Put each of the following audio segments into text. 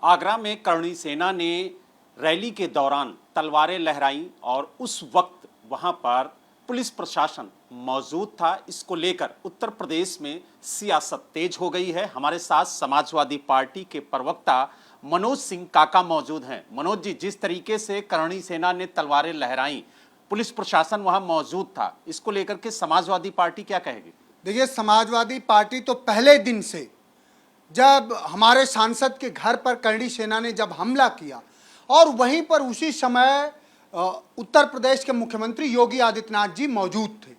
आगरा में करणी सेना ने रैली के दौरान तलवारें लहराई और उस वक्त वहां पर पुलिस प्रशासन मौजूद था। इसको लेकर उत्तर प्रदेश में सियासत तेज हो गई है। हमारे साथ समाजवादी पार्टी के प्रवक्ता मनोज सिंह काका मौजूद हैं। मनोज जी, जिस तरीके से करणी सेना ने तलवारें लहराई, पुलिस प्रशासन वहां मौजूद था, इसको लेकर के समाजवादी पार्टी क्या कहेगी? देखिए, समाजवादी पार्टी तो पहले दिन से जब हमारे सांसद के घर पर करणी सेना ने जब हमला किया और वहीं पर उसी समय उत्तर प्रदेश के मुख्यमंत्री योगी आदित्यनाथ जी मौजूद थे,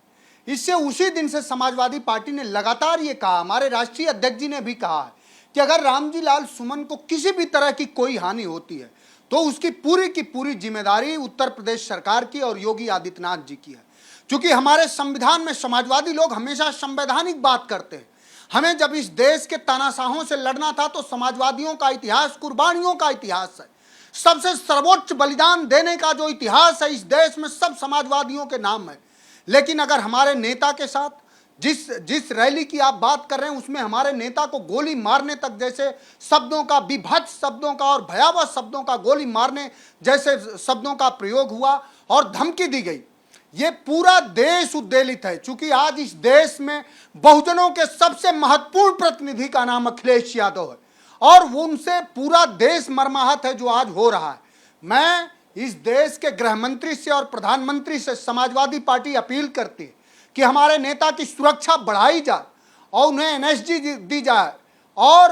इससे उसी दिन से समाजवादी पार्टी ने लगातार ये कहा, हमारे राष्ट्रीय अध्यक्ष जी ने भी कहा है कि अगर रामजी लाल सुमन को किसी भी तरह की कोई हानि होती है तो उसकी पूरी जिम्मेदारी उत्तर प्रदेश सरकार की और योगी आदित्यनाथ जी की है। क्योंकि हमारे संविधान में समाजवादी लोग हमेशा संवैधानिक बात करते हैं। हमें जब इस देश के तानाशाहों से लड़ना था तो समाजवादियों का इतिहास कुर्बानियों का इतिहास है। सबसे सर्वोच्च बलिदान देने का जो इतिहास है इस देश में सब समाजवादियों के नाम है। लेकिन अगर हमारे नेता के साथ जिस रैली की आप बात कर रहे हैं उसमें हमारे नेता को गोली मारने तक जैसे शब्दों का, विभत्स शब्दों का और भयावह शब्दों का, गोली मारने जैसे शब्दों का प्रयोग हुआ और धमकी दी गई, ये पूरा देश उद्वेलित है। क्योंकि आज इस देश में बहुजनों के सबसे महत्वपूर्ण प्रतिनिधि का नाम अखिलेश यादव है और वो उनसे पूरा देश मर्माहत है जो आज हो रहा है। मैं इस देश के गृह मंत्री से और प्रधानमंत्री से समाजवादी पार्टी अपील करती है कि हमारे नेता की सुरक्षा बढ़ाई जाए और उन्हें एनएसजी दी जाए और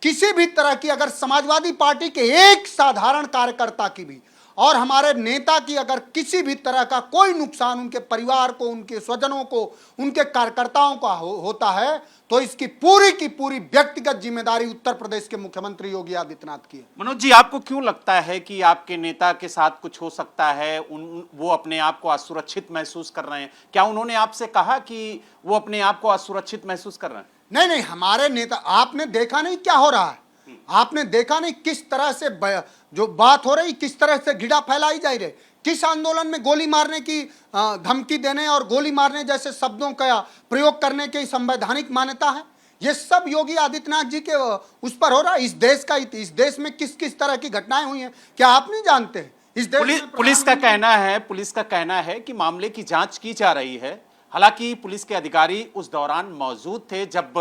किसी भी तरह की अगर समाजवादी पार्टी के एक साधारण कार्यकर्ता की भी और हमारे नेता की अगर किसी भी तरह का कोई नुकसान उनके परिवार को, उनके स्वजनों को, उनके कार्यकर्ताओं का होता है तो इसकी पूरी व्यक्तिगत जिम्मेदारी उत्तर प्रदेश के मुख्यमंत्री योगी आदित्यनाथ की है। मनोज जी, आपको क्यों लगता है कि आपके नेता के साथ कुछ हो सकता है? वो अपने आप को असुरक्षित महसूस कर रहे हैं? क्या उन्होंने आपसे कहा कि वो अपने आप को असुरक्षित महसूस कर रहे हैं? नहीं, हमारे नेता, आपने देखा नहीं क्या हो रहा है, आपने देखा नहीं किस तरह से जो बात हो रही, किस तरह से घिरा फैलाई जा रही, किस आंदोलन में गोली मारने की धमकी देने और गोली मारने जैसे शब्दों का प्रयोग करने की संवैधानिक मान्यता है। ये सब योगी आदित्यनाथ जी के उस पर हो रहा है। इस देश में किस किस तरह की घटनाएं हुई हैं क्या आप नहीं जानते हैं? इस देश पुलिस का कहना है कि मामले की जांच की जा रही है। हालांकि पुलिस के अधिकारी उस दौरान मौजूद थे जब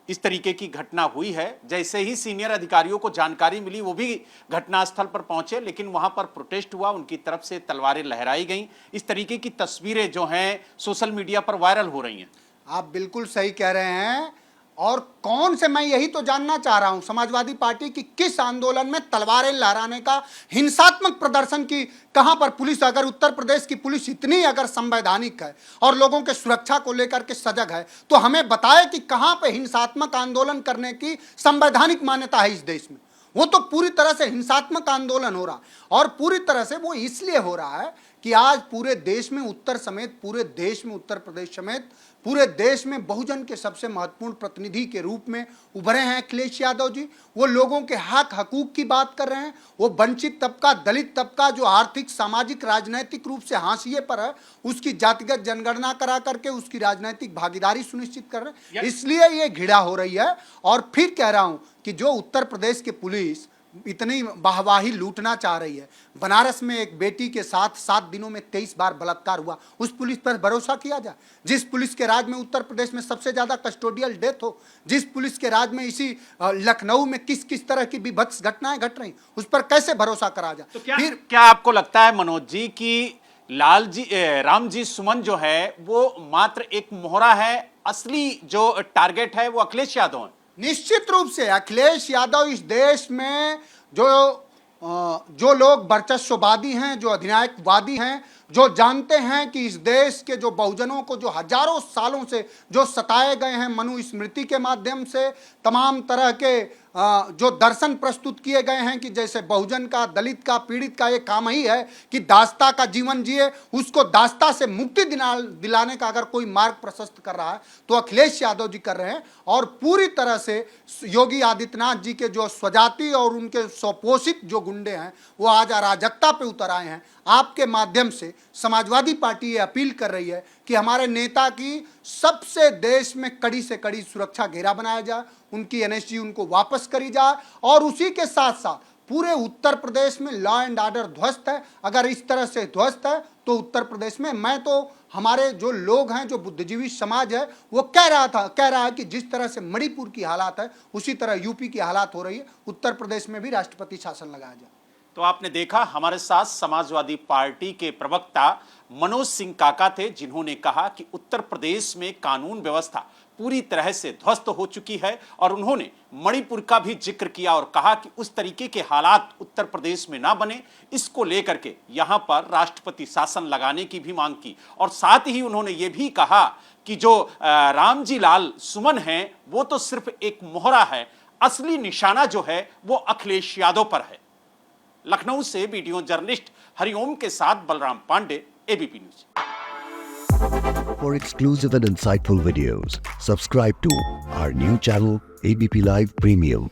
इस तरीके की घटना हुई है। जैसे ही सीनियर अधिकारियों को जानकारी मिली वो भी घटनास्थल पर पहुंचे, लेकिन वहां पर प्रोटेस्ट हुआ, उनकी तरफ से तलवारें लहराई गईं। इस तरीके की तस्वीरें जो हैं सोशल मीडिया पर वायरल हो रही हैं। आप बिल्कुल सही कह रहे हैं। और कौन से, मैं यही तो जानना चाह रहा हूं समाजवादी पार्टी की किस आंदोलन में तलवारें लहराने का हिंसात्मक प्रदर्शन की कहां पर पुलिस, अगर उत्तर प्रदेश की पुलिस इतनी अगर संवैधानिक है और लोगों के सुरक्षा को लेकर के सजग है तो हमें बताए कि कहां पे हिंसात्मक आंदोलन करने की संवैधानिक मान्यता है इस देश में। वो तो पूरी तरह से हिंसात्मक आंदोलन हो रहा है और पूरी तरह से वो इसलिए हो रहा है कि आज पूरे देश में उत्तर समेत पूरे देश में उत्तर प्रदेश समेत पूरे देश में बहुजन के सबसे महत्वपूर्ण प्रतिनिधि के रूप में उभरे हैं अखिलेश यादव जी। वो लोगों के हक हकूक की बात कर रहे हैं। वो वंचित तबका, दलित तबका जो आर्थिक, सामाजिक, राजनैतिक रूप से हाशिए पर है उसकी जातिगत जनगणना करा करके उसकी राजनैतिक भागीदारी सुनिश्चित कर रहे हैं। इसलिए ये घृणा हो रही है। और फिर कह रहा हूं कि जो उत्तर प्रदेश की पुलिस इतनी वाहवाही लूटना चाह रही है, बनारस में एक बेटी के साथ 7 दिनों में 23 बार बलात्कार हुआ, उस पुलिस पर भरोसा किया जाए? जिस पुलिस के राज में उत्तर प्रदेश में सबसे ज्यादा कस्टोडियल डेथ हो, जिस पुलिस के राज में इसी लखनऊ में किस किस तरह की विभत्स घटनाएं घट रही, उस पर कैसे भरोसा करा जाए? तो क्या आपको लगता है मनोज जी कि रामजी सुमन जो है वो मात्र एक मोहरा है, असली जो टारगेट है वो अखिलेश यादव है? निश्चित रूप से अखिलेश यादव इस देश में जो लोग वर्चस्ववादी हैं, जो अधिनायकवादी हैं, जो जानते हैं कि इस देश के जो बहुजनों को जो हजारों सालों से जो सताए गए हैं, मनुस्मृति के माध्यम से तमाम तरह के जो दर्शन प्रस्तुत किए गए हैं कि जैसे बहुजन का, दलित का, पीड़ित का ये काम ही है कि दास्ता का जीवन जिए, उसको दास्ता से मुक्ति दिलाने का अगर कोई मार्ग प्रशस्त कर रहा है तो अखिलेश यादव जी कर रहे हैं। और पूरी तरह से योगी आदित्यनाथ जी के जो स्वजाति और उनके स्वपोषित जो गुंडे हैं वो आज अराजकता पे उतर आए हैं। आपके माध्यम से समाजवादी पार्टी ये अपील कर रही है कि हमारे नेता की सबसे देश में कड़ी से कड़ी सुरक्षा घेरा बनाया जाए, उनकी एनएसजी उनको वापस करी जाए और उसी के साथ साथ पूरे उत्तर प्रदेश में लॉ एंड ऑर्डर ध्वस्त है। अगर इस तरह से ध्वस्त है तो उत्तर प्रदेश में, मैं तो हमारे जो लोग हैं, जो बुद्धिजीवी समाज है, वो कह रहा है कि जिस तरह से मणिपुर की हालात है उसी तरह यूपी की हालात हो रही है, उत्तर प्रदेश में भी राष्ट्रपति शासन लगाया जाए। तो आपने देखा हमारे साथ समाजवादी पार्टी के प्रवक्ता मनोज सिंह काका थे, जिन्होंने कहा कि उत्तर प्रदेश में कानून व्यवस्था पूरी तरह से ध्वस्त हो चुकी है और उन्होंने मणिपुर का भी जिक्र किया और कहा कि उस तरीके के हालात उत्तर प्रदेश में ना बने, इसको लेकर के यहां पर राष्ट्रपति शासन लगाने की भी मांग की। और साथ ही उन्होंने ये भी कहा कि जो रामजी लाल सुमन है वो तो सिर्फ एक मोहरा है, असली निशाना जो है वो अखिलेश यादव पर है। लखनऊ से वीडियो जर्नलिस्ट हरिओम के साथ Balram Pandey, ABP news. For exclusive and insightful videos, subscribe to our new channel ABP Live Premium.